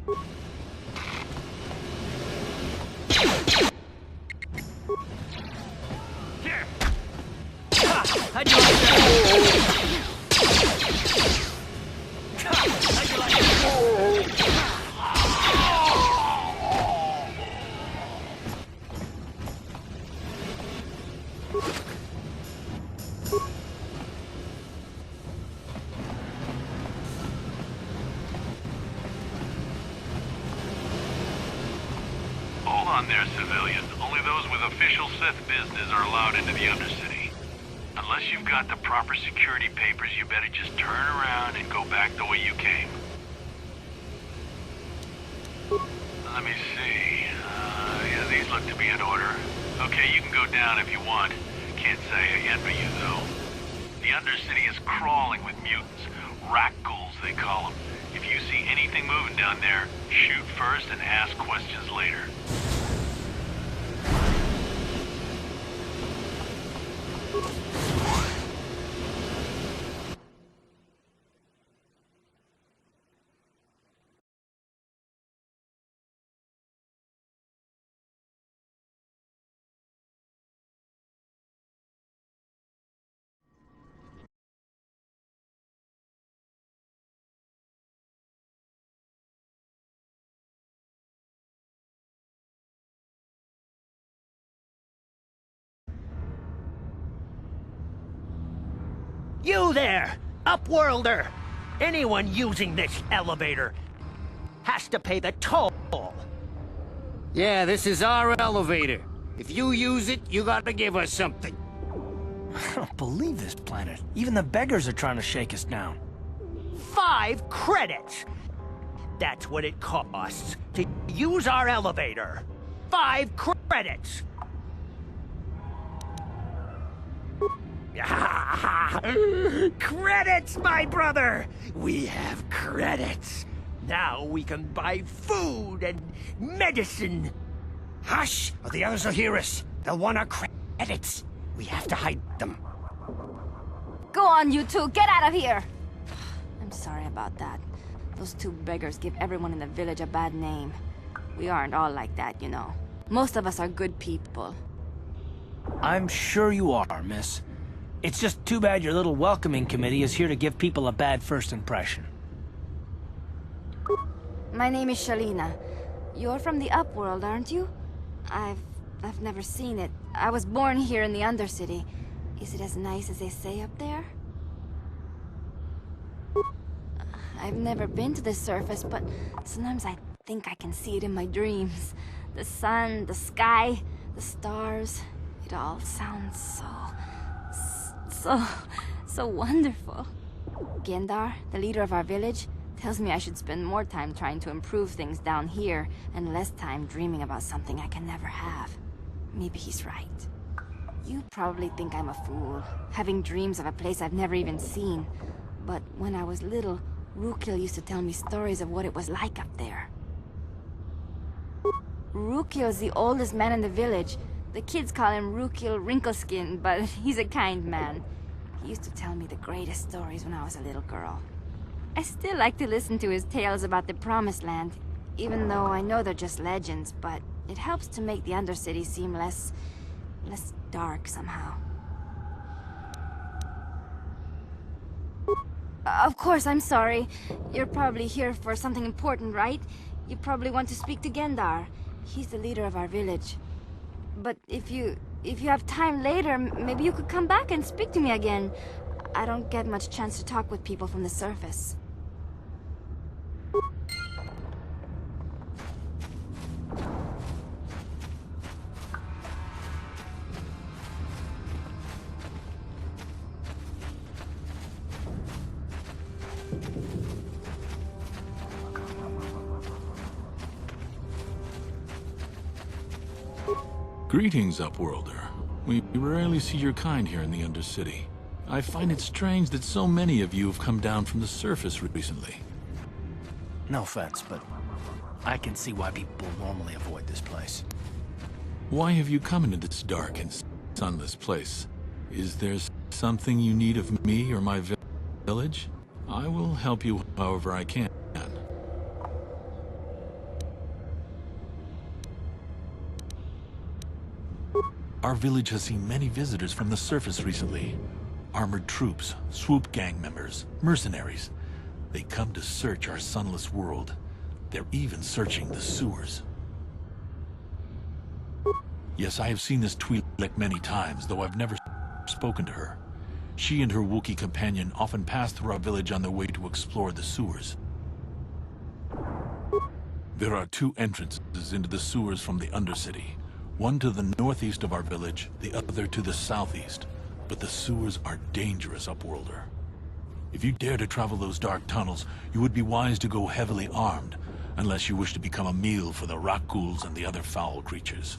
How'd you like that? How'd you like that? Hold on there, civilian. Only those with official Sith business are allowed into the Undercity. Unless you've got the proper security papers, you better just turn around and go back the way you came. Let me see. Yeah, these look to be in order. Okay, you can go down if you want. Can't say I envy you, though. The Undercity is crawling with mutants. Rat ghouls, they call them. If you see anything moving down there, shoot first and ask questions later. You there, Upworlder! Anyone using this elevator has to pay the toll. Yeah, this is our elevator. If you use it, you gotta give us something. I don't believe this planet. Even the beggars are trying to shake us down. 5 credits! That's what it costs to use our elevator. 5 credits! Credits, my brother! We have credits. Now we can buy food and medicine. Hush, or the others will hear us. They'll want our credits. We have to hide them. Go on, you two, get out of here! I'm sorry about that. Those 2 beggars give everyone in the village a bad name. We aren't all like that, you know. Most of us are good people. I'm sure you are, miss. It's just too bad your little welcoming committee is here to give people a bad first impression. My name is Shalina. You're from the Upworld, aren't you? I've never seen it. I was born here in the Undercity. Is it as nice as they say up there? I've never been to the surface, but sometimes I think I can see it in my dreams. The sun, the sky, the stars. It all sounds so wonderful. Gendar, the leader of our village, tells me I should spend more time trying to improve things down here and less time dreaming about something I can never have. Maybe he's right. You probably think I'm a fool, having dreams of a place I've never even seen. But when I was little, Rukil used to tell me stories of what it was like up there. Rukil's the oldest man in the village. The kids call him Rukil Wrinkleskin, but he's a kind man. He used to tell me the greatest stories when I was a little girl. I still like to listen to his tales about the Promised Land, even though I know they're just legends, but it helps to make the Undercity seem less dark somehow. Of course, I'm sorry. You're probably here for something important, right? You probably want to speak to Gendar. He's the leader of our village. But if you have time later, maybe you could come back and speak to me again. I don't get much chance to talk with people from the surface. Greetings, Upworlder. We rarely see your kind here in the Undercity. I find it strange that so many of you have come down from the surface recently. No offense, but I can see why people normally avoid this place. Why have you come into this dark and sunless place? Is there something you need of me or my village? I will help you however I can. Our village has seen many visitors from the surface recently. Armored troops, swoop gang members, mercenaries. They come to search our sunless world. They're even searching the sewers. Yes, I have seen this Twi'lek many times, though I've never spoken to her. She and her Wookiee companion often pass through our village on their way to explore the sewers. There are two entrances into the sewers from the Undercity. One to the northeast of our village, the other to the southeast. But the sewers are dangerous, Upworlder. If you dare to travel those dark tunnels, you would be wise to go heavily armed, unless you wish to become a meal for the Rakghouls and the other foul creatures.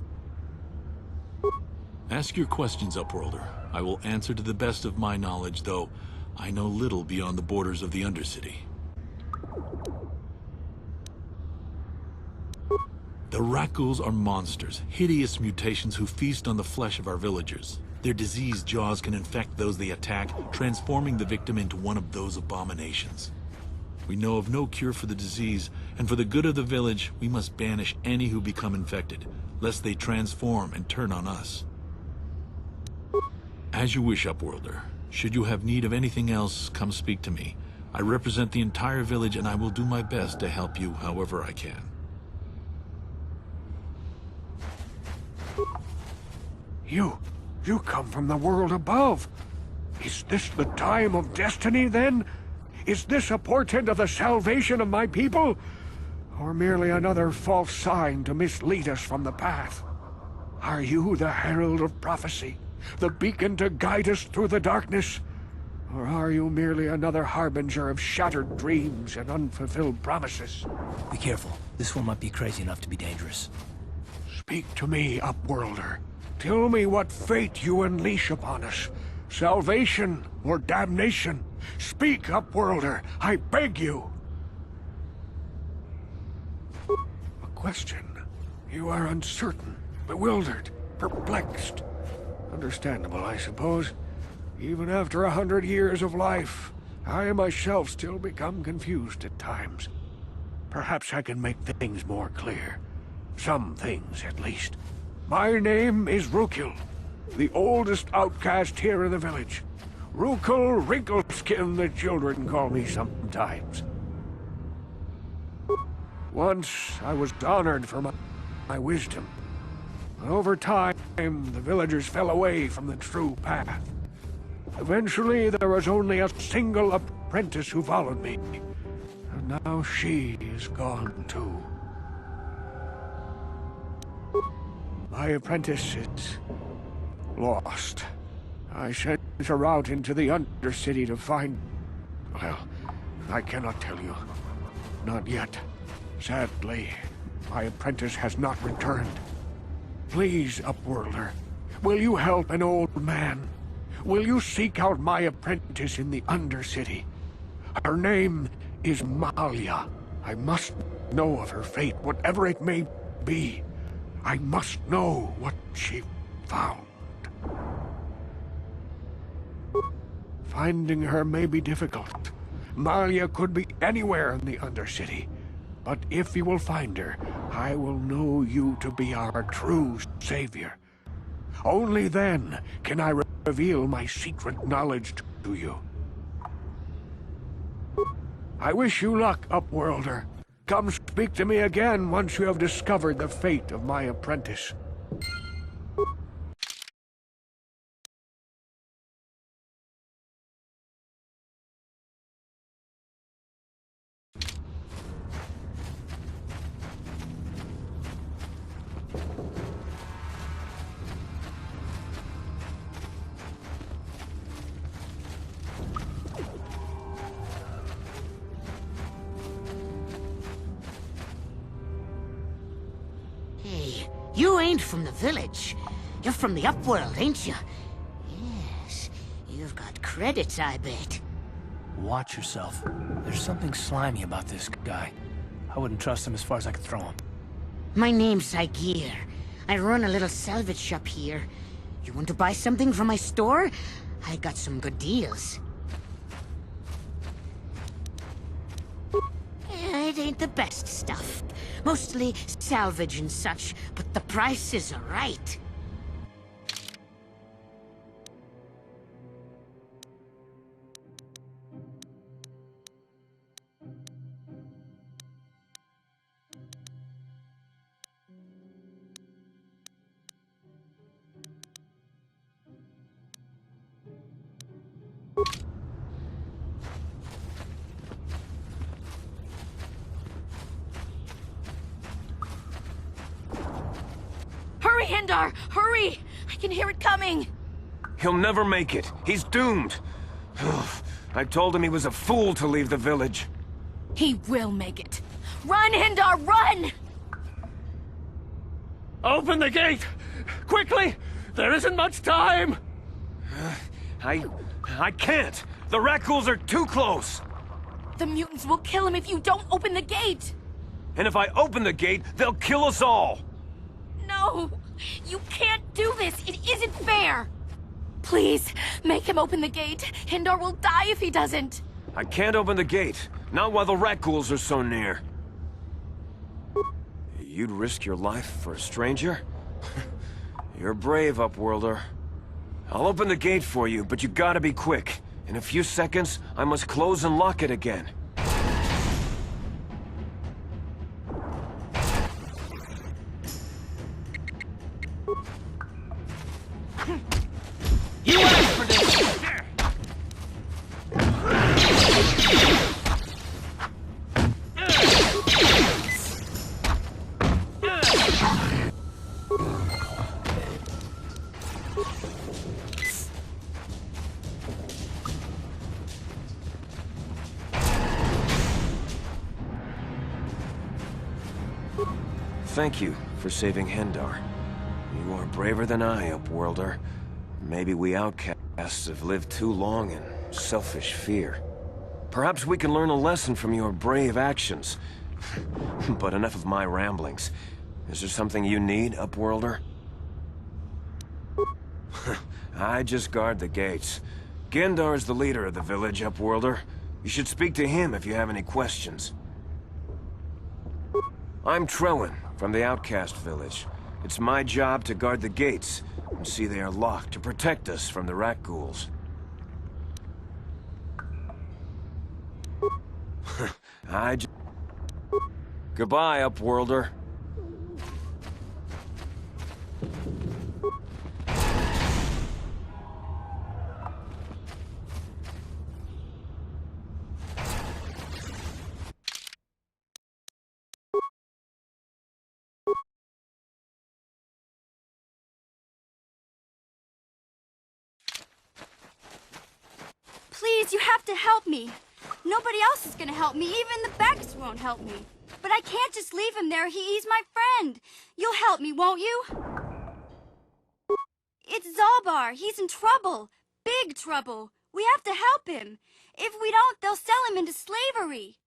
Ask your questions, Upworlder. I will answer to the best of my knowledge, though I know little beyond the borders of the Undercity. The Rakghouls are monsters, hideous mutations who feast on the flesh of our villagers. Their diseased jaws can infect those they attack, transforming the victim into one of those abominations. We know of no cure for the disease, and for the good of the village, we must banish any who become infected, lest they transform and turn on us. As you wish, Upworlder. Should you have need of anything else, come speak to me. I represent the entire village, and I will do my best to help you however I can. You come from the world above. Is this the time of destiny, then? Is this a portent of the salvation of my people? Or merely another false sign to mislead us from the path? Are you the herald of prophecy? The beacon to guide us through the darkness? Or are you merely another harbinger of shattered dreams and unfulfilled promises? Be careful. This one might be crazy enough to be dangerous. Speak to me, Upworlder. Tell me what fate you unleash upon us. Salvation or damnation? Speak, Upworlder, I beg you. A question. You are uncertain, bewildered, perplexed. Understandable, I suppose. Even after 100 years of life, I myself still become confused at times. Perhaps I can make things more clear. Some things, at least. My name is Rukil, the oldest outcast here in the village. Rukil Wrinkleskin, the children call me sometimes. Once I was honored for my wisdom. Over time, the villagers fell away from the true path. Eventually, there was only a single apprentice who followed me. And now she is gone too. My apprentice is lost. I sent her out into the Undercity to find... Well, I cannot tell you. Not yet. Sadly, my apprentice has not returned. Please, Upworlder, will you help an old man? Will you seek out my apprentice in the Undercity? Her name is Malia. I must know of her fate, whatever it may be. I must know what she found. Finding her may be difficult. Malia could be anywhere in the Undercity. But if you will find her, I will know you to be our true savior. Only then can I reveal my secret knowledge to you. I wish you luck, Upworlder. Come speak to me again once you have discovered the fate of my apprentice. You ain't from the village. You're from the Upworld, ain't you? Yes, you've got credits, I bet. Watch yourself. There's something slimy about this guy. I wouldn't trust him as far as I could throw him. My name's Zygir. I run a little salvage shop here. You want to buy something from my store? I got some good deals. It ain't the best stuff. Mostly salvage and such, but the prices are right. Hindar! Hurry! I can hear it coming! He'll never make it. He's doomed. I told him he was a fool to leave the village. He will make it. Run, Hindar, run! Open the gate! Quickly! There isn't much time! I can't. The Rakghouls are too close. The mutants will kill him if you don't open the gate! And if I open the gate, they'll kill us all. No! You can't do this! It isn't fair! Please, make him open the gate. Hindar will die if he doesn't. I can't open the gate. Not while the Rakghouls are so near. You'd risk your life for a stranger? You're brave, Upworlder. I'll open the gate for you, but you gotta be quick. In a few seconds, I must close and lock it again. You asked for this! Thank you for saving Hindar. You are braver than I, Upworlder. Maybe we outcasts have lived too long in selfish fear. Perhaps we can learn a lesson from your brave actions. But enough of my ramblings. Is there something you need, Upworlder? I just guard the gates. Gendar is the leader of the village, Upworlder. You should speak to him if you have any questions. I'm Trellin, from the Outcast Village. It's my job to guard the gates, and see they are locked to protect us from the Rakghouls. Goodbye, Upworlder. Please, you have to help me. Nobody else is gonna help me. Even the Becks won't help me. But I can't just leave him there. He's my friend. You'll help me, won't you? It's Zalbar. He's in trouble. Big trouble. We have to help him. If we don't, they'll sell him into slavery.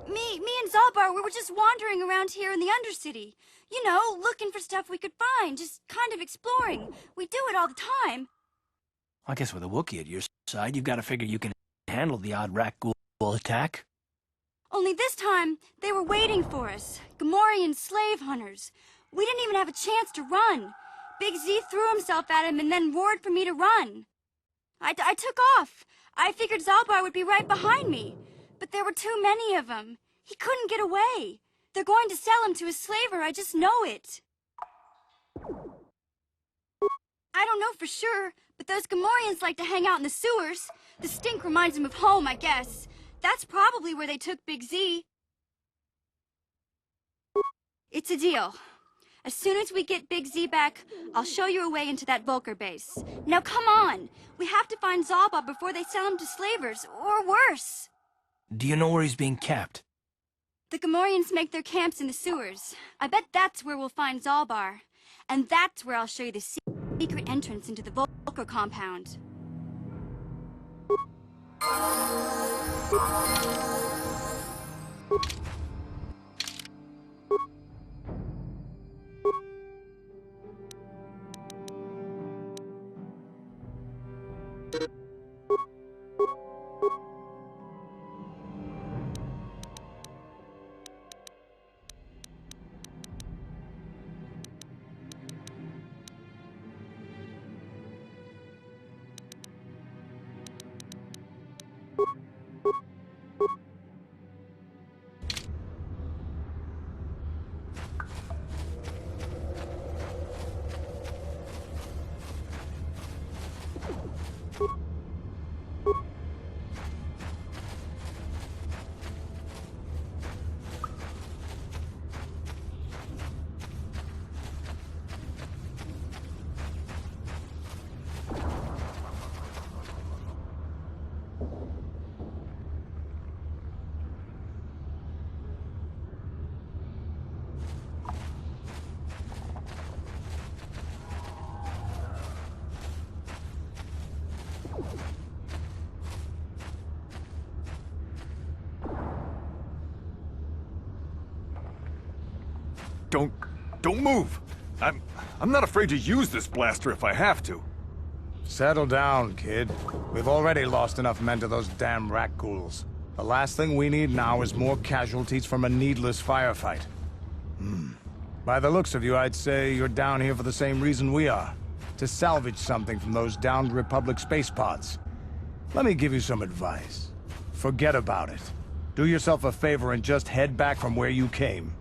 Me and Zalbar, we were just wandering around here in the Undercity. You know, looking for stuff we could find, just kind of exploring. We do it all the time. I guess with a Wookiee at your side, you've got to figure you can handle the odd Rakghoul attack. Only this time, they were waiting for us. Gamorrean slave hunters. We didn't even have a chance to run. Big Z threw himself at him and then roared for me to run. I took off. I figured Zalbar would be right behind me. But there were too many of them. He couldn't get away. They're going to sell him to a slaver, I just know it. I don't know for sure, but those Gamorreans like to hang out in the sewers. The stink reminds them of home, I guess. That's probably where they took Big Z. It's a deal. As soon as we get Big Z back, I'll show you a way into that Vulkar base. Now come on! We have to find Zalbar before they sell him to slavers, or worse. Do you know where he's being kept? The Gamorreans make their camps in the sewers. I bet that's where we'll find Zalbar. And that's where I'll show you the secret entrance into the Vulkar compound. Don't move. I'm not afraid to use this blaster if I have to. Settle down, kid. We've already lost enough men to those damn Rakghouls. The last thing we need now is more casualties from a needless firefight. By the looks of you, I'd say you're down here for the same reason we are. To salvage something from those downed Republic space pods. Let me give you some advice. Forget about it. Do yourself a favor and just head back from where you came.